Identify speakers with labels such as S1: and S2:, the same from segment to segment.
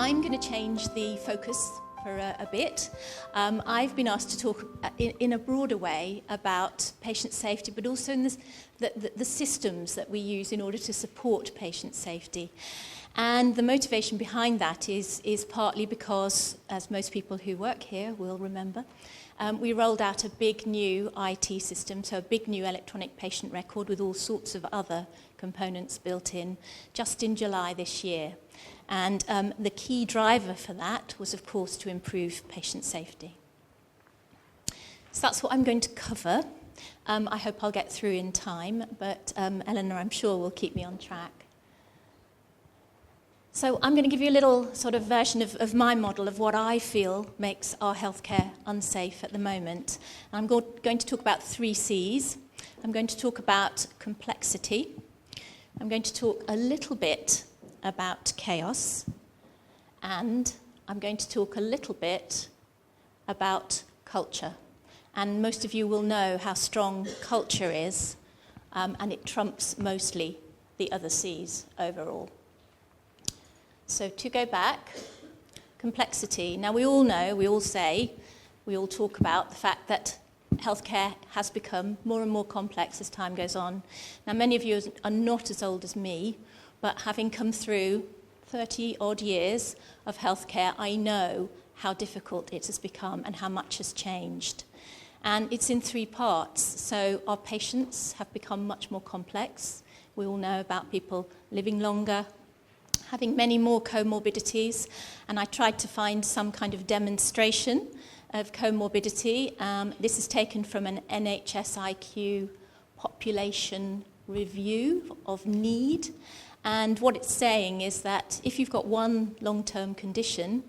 S1: I'm going to change the focus for a bit. I've been asked to talk in a broader way about patient safety, but also in the systems that we use in order to support patient safety. And the motivation behind that is partly because, as most people who work here will remember, we rolled out a big new IT system, so a big new electronic patient record with all sorts of other components built in, just in July this year. And the key driver for that was, of course, to improve patient safety. So that's what I'm going to cover. I hope I'll get through in time, but Eleanor, I'm sure, will keep me on track. So I'm going to give you a little sort of version of my model of what I feel makes our healthcare unsafe at the moment. I'm going to talk about 3 C's. I'm going to talk about complexity. I'm going to talk a little bit about chaos. And I'm going to talk a little bit about culture. And most of you will know how strong culture is, and it trumps mostly the other C's overall. So to go back, complexity. Now we all know, we all talk about the fact that healthcare has become more and more complex as time goes on. Now many of you are not as old as me, but having come through 30 odd years of healthcare, I know how difficult it has become and how much has changed. And it's in 3 parts. So our patients have become much more complex. We all know about people living longer, having many more comorbidities, and I tried to find some kind of demonstration of comorbidity. This is taken from an NHS IQ population review of need, and what it's saying is that if you've got one long-term condition,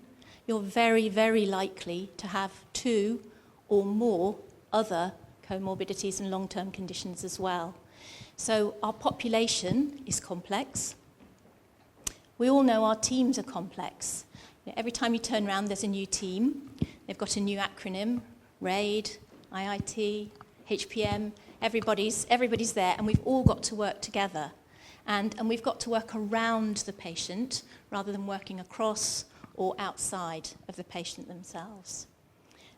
S1: you're very, very likely to have 2 or more other comorbidities and long-term conditions as well. So our population is complex. We all know our teams are complex. Every time you turn around, there's a new team. They've got a new acronym, RAID, IIT, HPM. Everybody's there, and we've all got to work together. And we've got to work around the patient rather than working across or outside of the patient themselves.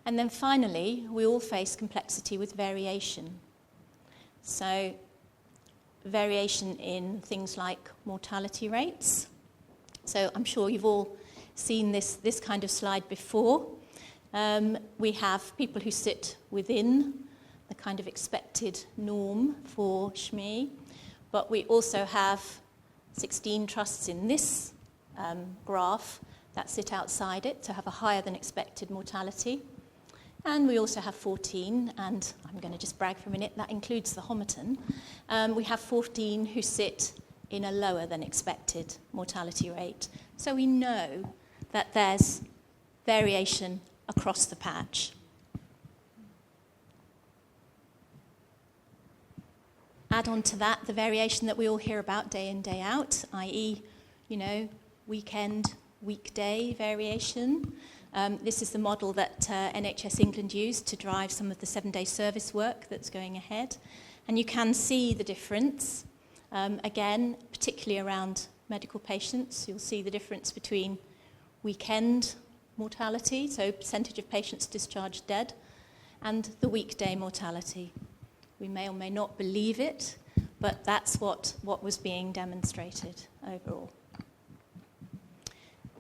S1: And then finally, we all face complexity with variation. So variation in things like mortality rates. So I'm sure you've all seen this kind of slide before. We have people who sit within the kind of expected norm for SHME, but we also have 16 trusts in this graph that sit outside it, to have a higher than expected mortality. And we also have 14, and I'm going to just brag for a minute, that includes the Homerton. We have 14 who sit in a lower than expected mortality rate. So we know that there's variation across the patch. Add on to that the variation that we all hear about day in, day out, i.e., weekend, weekday variation. This is the model that NHS England used to drive some of the 7-day service work that's going ahead. And you can see the difference. Again, particularly around medical patients, you'll see the difference between weekend mortality, so percentage of patients discharged dead, and the weekday mortality. We may or may not believe it, but that's what was being demonstrated overall.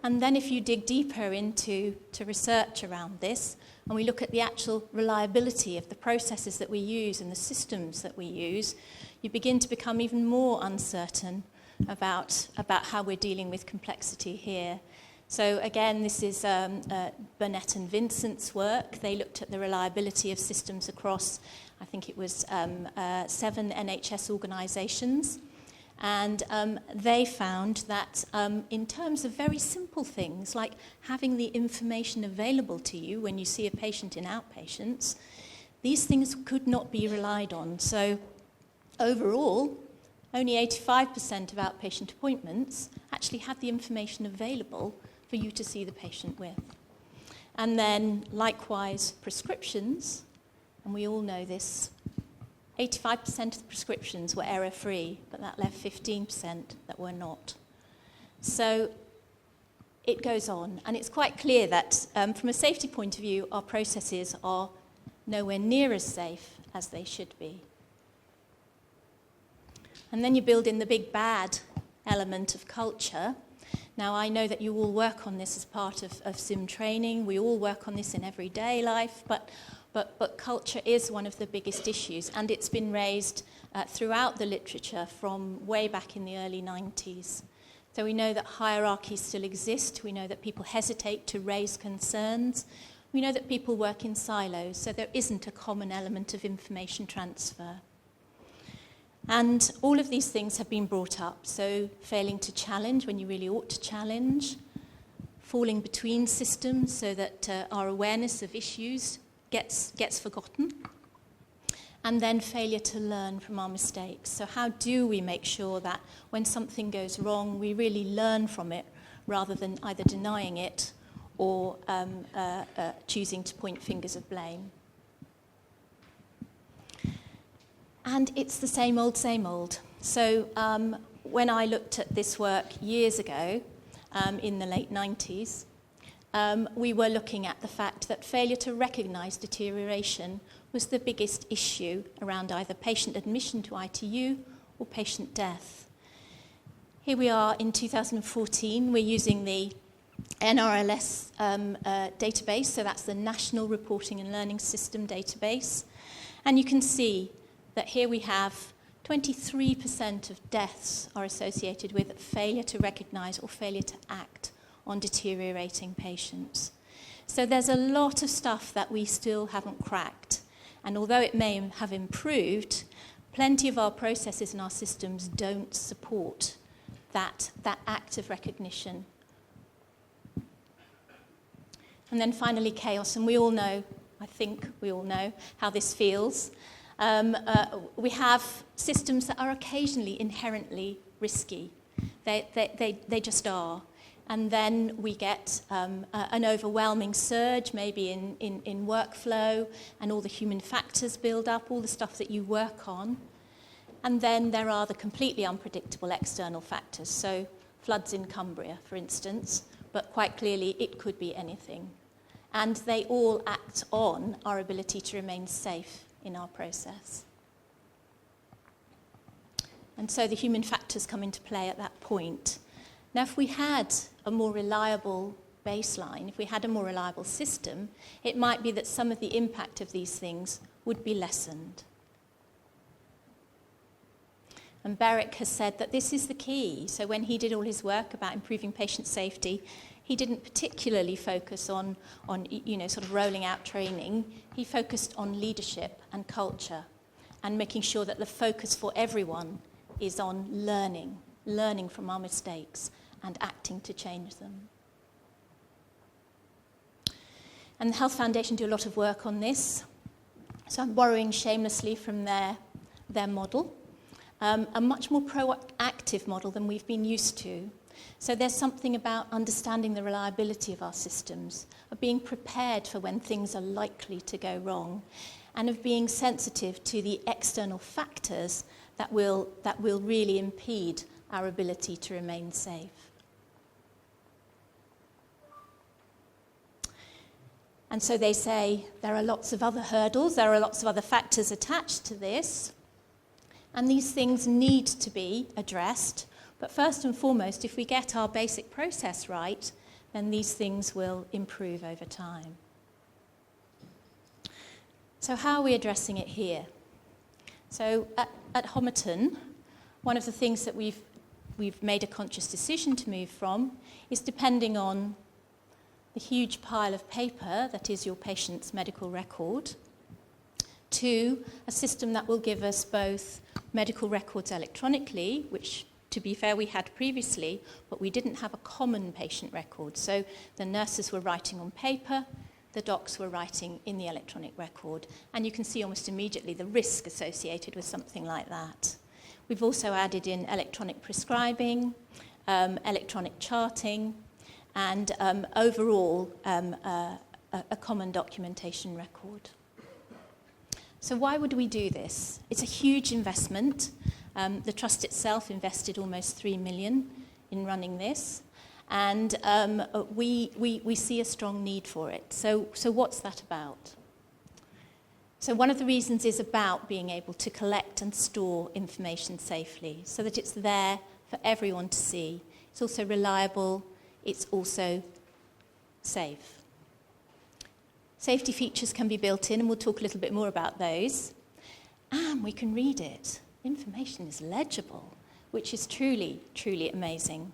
S1: And then if you dig deeper into research around this, and we look at the actual reliability of the processes that we use and the systems that we use, you begin to become even more uncertain about how we're dealing with complexity here. So again, this is Burnett and Vincent's work. They looked at the reliability of systems across, I think it was 7 NHS organisations. And they found that in terms of very simple things, like having the information available to you when you see a patient in outpatients, these things could not be relied on. So overall, only 85% of outpatient appointments actually had the information available for you to see the patient with. And then likewise, prescriptions, and we all know this, 85% of the prescriptions were error-free, but that left 15% that were not. So it goes on. And it's quite clear that from a safety point of view, our processes are nowhere near as safe as they should be. And then you build in the big bad element of culture. Now, I know that you all work on this as part of SIM training. We all work on this in everyday life, but culture is one of the biggest issues, and it's been raised throughout the literature from way back in the early 90s. So we know that hierarchies still exist. We know that people hesitate to raise concerns. We know that people work in silos, so there isn't a common element of information transfer. And all of these things have been brought up. So failing to challenge when you really ought to challenge, falling between systems so that our awareness of issues gets forgotten, and then failure to learn from our mistakes. So how do we make sure that when something goes wrong, we really learn from it rather than either denying it or choosing to point fingers of blame? And it's the same old, same old. So when I looked at this work years ago, in the late 90s, we were looking at the fact that failure to recognise deterioration was the biggest issue around either patient admission to ITU or patient death. Here we are in 2014. We're using the NRLS database, so that's the National Reporting and Learning System database. And you can see that here we have 23% of deaths are associated with failure to recognise or failure to act on deteriorating patients. So there's a lot of stuff that we still haven't cracked. And although it may have improved, plenty of our processes and our systems don't support that act of recognition. And then finally, chaos. And we all know, I think we all know, how this feels. We have systems that are occasionally inherently risky. They just are. And then we get an overwhelming surge, maybe in workflow, and all the human factors build up, all the stuff that you work on. And then there are the completely unpredictable external factors. So floods in Cumbria, for instance, but quite clearly it could be anything. And they all act on our ability to remain safe in our process. And so the human factors come into play at that point. Now, if we had a more reliable baseline, if we had a more reliable system, it might be that some of the impact of these things would be lessened. And Beric has said that this is the key. So when he did all his work about improving patient safety, he didn't particularly focus on sort of rolling out training. He focused on leadership and culture and making sure that the focus for everyone is on learning from our mistakes and acting to change them. And the Health Foundation do a lot of work on this. So I'm borrowing shamelessly from their model, a much more proactive model than we've been used to. So there's something about understanding the reliability of our systems, of being prepared for when things are likely to go wrong, and of being sensitive to the external factors that will really impede our ability to remain safe. And so they say there are lots of other hurdles, there are lots of other factors attached to this, and these things need to be addressed. But first and foremost, if we get our basic process right, then these things will improve over time. So how are we addressing it here? So at Homerton, one of the things that we've made a conscious decision to move from is depending on the huge pile of paper that is your patient's medical record, to a system that will give us both medical records electronically, which, to be fair, we had previously, but we didn't have a common patient record. So the nurses were writing on paper, the docs were writing in the electronic record, and you can see almost immediately the risk associated with something like that. We've also added in electronic prescribing, electronic charting, and overall a common documentation record. So why would we do this? It's a huge investment. The trust itself invested almost 3 million in running this. And we see a strong need for it. So what's that about? So one of the reasons is about being able to collect and store information safely so that it's there for everyone to see. It's also reliable. It's also safe. Safety features can be built in, and we'll talk a little bit more about those. And we can read it. Information is legible, which is truly, truly amazing.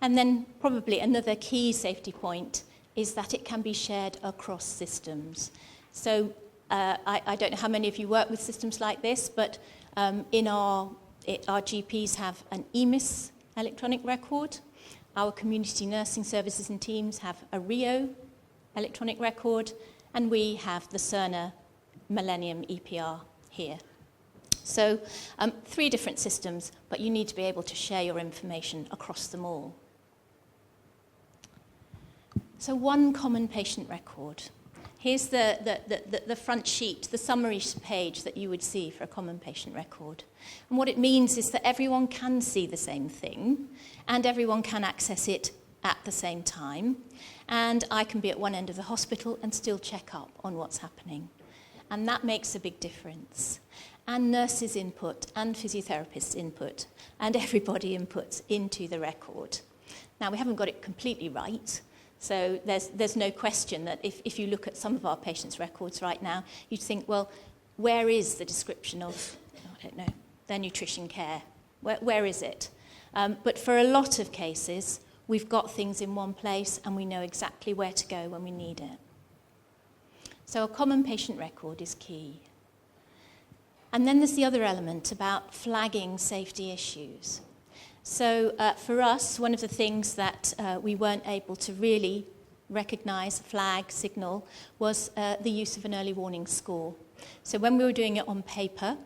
S1: And then probably another key safety point is that it can be shared across systems. So I don't know how many of you work with systems like this, but in our GPs have an EMIS electronic record. Our community nursing services and teams have a RIO electronic record, and we have the Cerner Millennium EPR here. So 3 different systems, but you need to be able to share your information across them all. So one common patient record. Here's the front sheet, the summary page that you would see for a common patient record. And what it means is that everyone can see the same thing, and everyone can access it at the same time. And I can be at one end of the hospital and still check up on what's happening. And that makes a big difference. And nurses' input, and physiotherapists' input, and everybody inputs into the record. Now, we haven't got it completely right. So there's no question that if you look at some of our patients' records right now, you'd think, well, where is the description of, I don't know, their nutrition care? Where is it? But for a lot of cases, we've got things in one place and we know exactly where to go when we need it. So a common patient record is key. And then there's the other element about flagging safety issues. So for us, one of the things that we weren't able to really recognise, flag, signal, was the use of an early warning score. So when we were doing it on paper,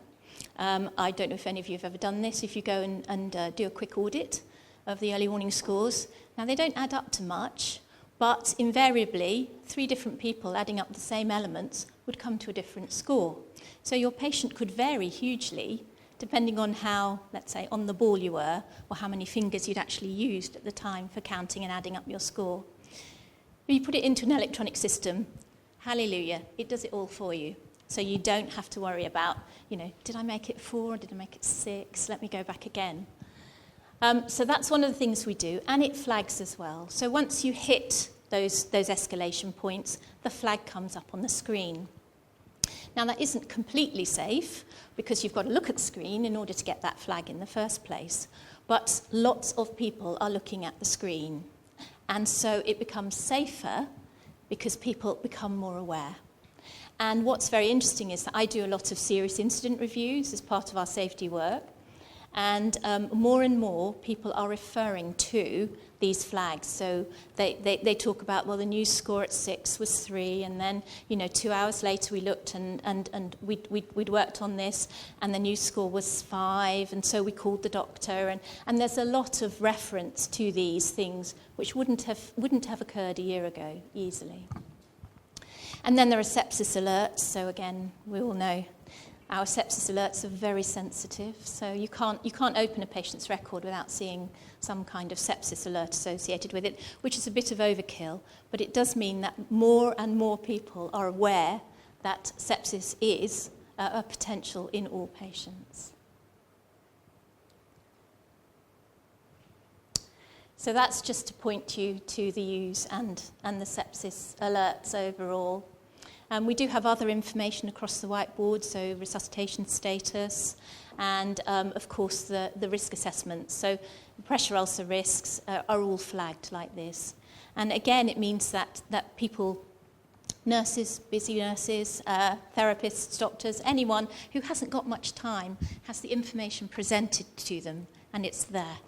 S1: I don't know if any of you have ever done this, if you go and do a quick audit of the early warning scores. Now, they don't add up to much, but invariably, 3 different people adding up the same elements would come to a different score. So your patient could vary hugely depending on how, let's say, on the ball you were, or how many fingers you'd actually used at the time for counting and adding up your score. When you put it into an electronic system, hallelujah, it does it all for you. So you don't have to worry about, did I make it 4 or did I make it 6? Let me go back again. So that's one of the things we do, and it flags as well. So once you hit those escalation points, the flag comes up on the screen. Now, that isn't completely safe because you've got to look at the screen in order to get that flag in the first place. But lots of people are looking at the screen. And so it becomes safer because people become more aware. And what's very interesting is that I do a lot of serious incident reviews as part of our safety work. And more and more people are referring to these flags. So they talk about, well, the news score at 6 was 3, and then 2 hours later we looked and we'd worked on this, and the news score was 5, and so we called the doctor, and there's a lot of reference to these things which wouldn't have occurred a year ago easily. And then there are sepsis alerts. So again, we all know our sepsis alerts are very sensitive, so you can't open a patient's record without seeing some kind of sepsis alert associated with it, which is a bit of overkill, but it does mean that more and more people are aware that sepsis is a potential in all patients. So that's just to point you to the use and the sepsis alerts overall. We do have other information across the whiteboard, so resuscitation status, and of course the risk assessments. So pressure ulcer risks are all flagged like this. And again, it means that people, nurses, busy nurses, therapists, doctors, anyone who hasn't got much time has the information presented to them, and it's there.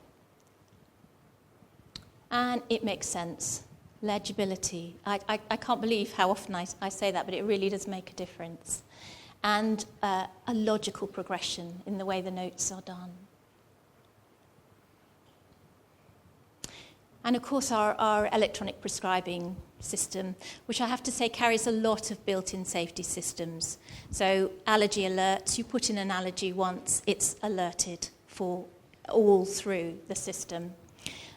S1: And it makes sense. Legibility. I can't believe how often I say that, but it really does make a difference. And a logical progression in the way the notes are done. And of course our electronic prescribing system, which I have to say carries a lot of built-in safety systems. So allergy alerts, you put in an allergy once, it's alerted for all through the system.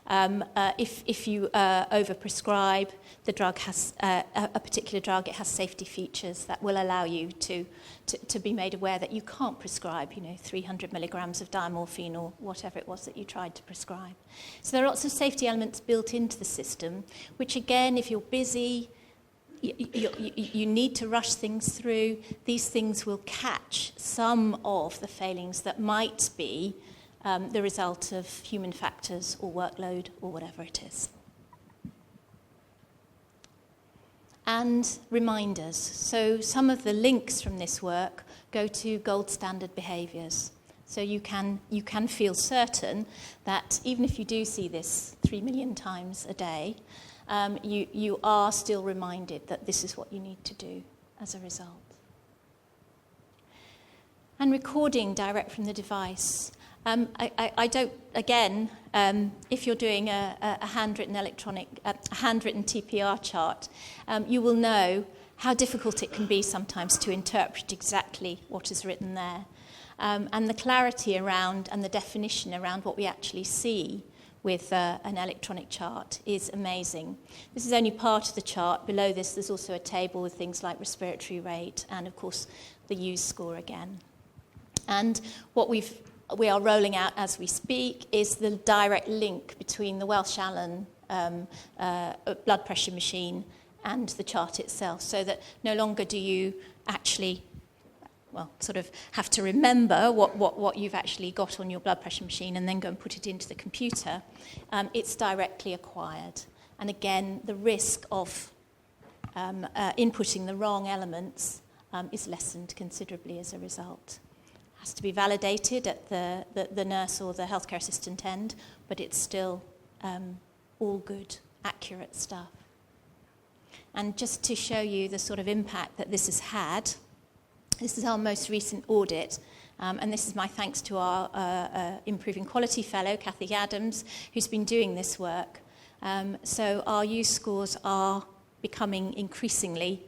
S1: If you overprescribe, the drug has a particular drug, it has safety features that will allow you to be made aware that you can't prescribe, 300 milligrams of diamorphine or whatever it was that you tried to prescribe. So there are lots of safety elements built into the system, which again, if you're busy, you need to rush things through. These things will catch some of the failings that might be the result of human factors or workload or whatever it is. And reminders. So some of the links from this work go to gold standard behaviours. So you can feel certain that even if you do see this 3 million times a day, you are still reminded that this is what you need to do as a result. And recording direct from the device. I don't, again, if you're doing a handwritten TPR chart, you will know how difficult it can be sometimes to interpret exactly what is written there. And the clarity around and the definition around what we actually see with an electronic chart is amazing. This is only part of the chart. Below this, there's also a table with things like respiratory rate and, of course, the use score again. And what we are rolling out as we speak is the direct link between the Welsh Allen blood pressure machine and the chart itself, so that no longer do you actually sort of have to remember what you've actually got on your blood pressure machine and then go and put it into the computer. It's directly acquired. And again, the risk of inputting the wrong elements is lessened considerably as a result. It has to be validated at the nurse or the healthcare assistant end, but it's still all good, accurate stuff. And just to show you the sort of impact that this has had, this is our most recent audit, and this is my thanks to our Improving Quality Fellow, Sheila Adams, who's been doing this work. So our use scores are becoming increasingly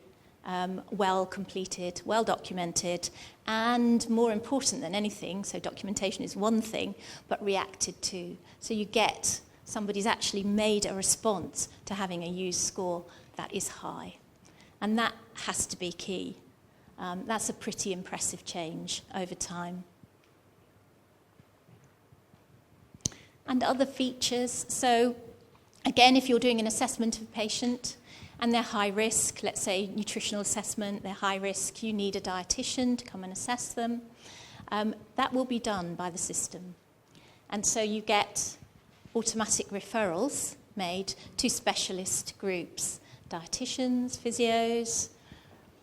S1: well completed, well documented, and more important than anything, so documentation is one thing, but reacted to. So you get somebody's actually made a response to having a use score that is high. And that has to be key. That's a pretty impressive change over time. And other features. So again, if you're doing an assessment of a patient and they're high risk, let's say nutritional assessment, they're high risk, you need a dietitian to come and assess them, that will be done by the system. And so you get automatic referrals made to specialist groups, dietitians, physios,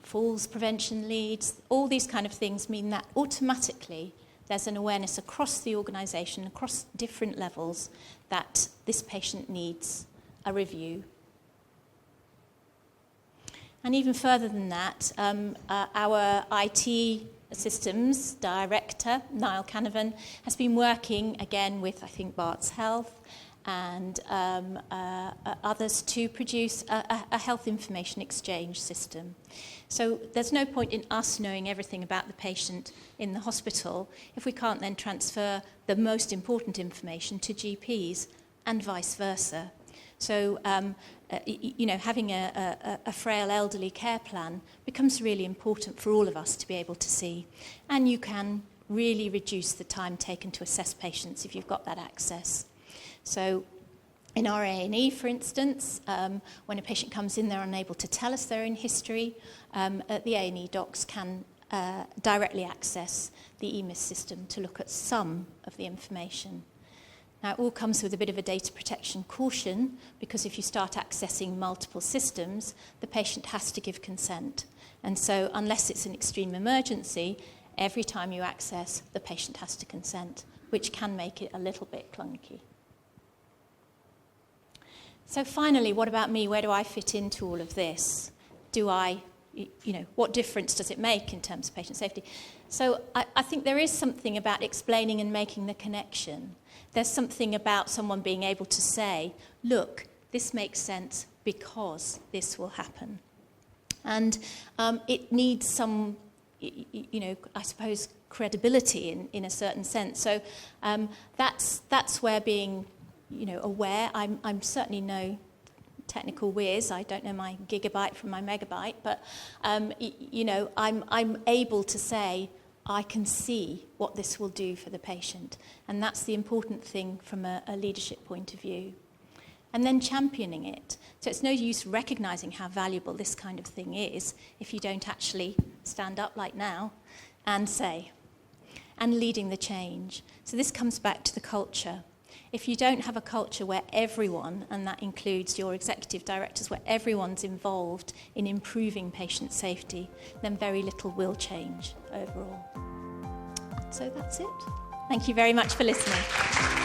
S1: falls prevention leads, all these kind of things mean that automatically there's an awareness across the organisation, across different levels, that this patient needs a review. And even further than that, our IT systems director, Niall Canavan, has been working again with, I think, Bart's Health and others to produce a health information exchange system. So there's no point in us knowing everything about the patient in the hospital if we can't then transfer the most important information to GPs and vice versa. So, having a frail elderly care plan becomes really important for all of us to be able to see. And you can really reduce the time taken to assess patients if you've got that access. So in our A&E, for instance, when a patient comes in, they're unable to tell us their own history, the A&E docs can directly access the EMIS system to look at some of the information. Now, it all comes with a bit of a data protection caution, because if you start accessing multiple systems, the patient has to give consent. And so unless it's an extreme emergency, every time you access, the patient has to consent, which can make it a little bit clunky. So finally, what about me? Where do I fit into all of this? What difference does it make in terms of patient safety? So I think there is something about explaining and making the connection. There's something about someone being able to say, look, this makes sense because this will happen. And it needs some, I suppose, credibility in a certain sense. So that's where being aware. I'm certainly no technical whiz. I don't know my gigabyte from my megabyte, but I'm able to say I can see what this will do for the patient, and that's the important thing from a leadership point of view. And then championing it. So it's no use recognizing how valuable this kind of thing is if you don't actually stand up like now and say, and leading the change. So this comes back to the culture. If you don't have a culture where everyone, and that includes your executive directors, where everyone's involved in improving patient safety, then very little will change overall. So that's it. Thank you very much for listening.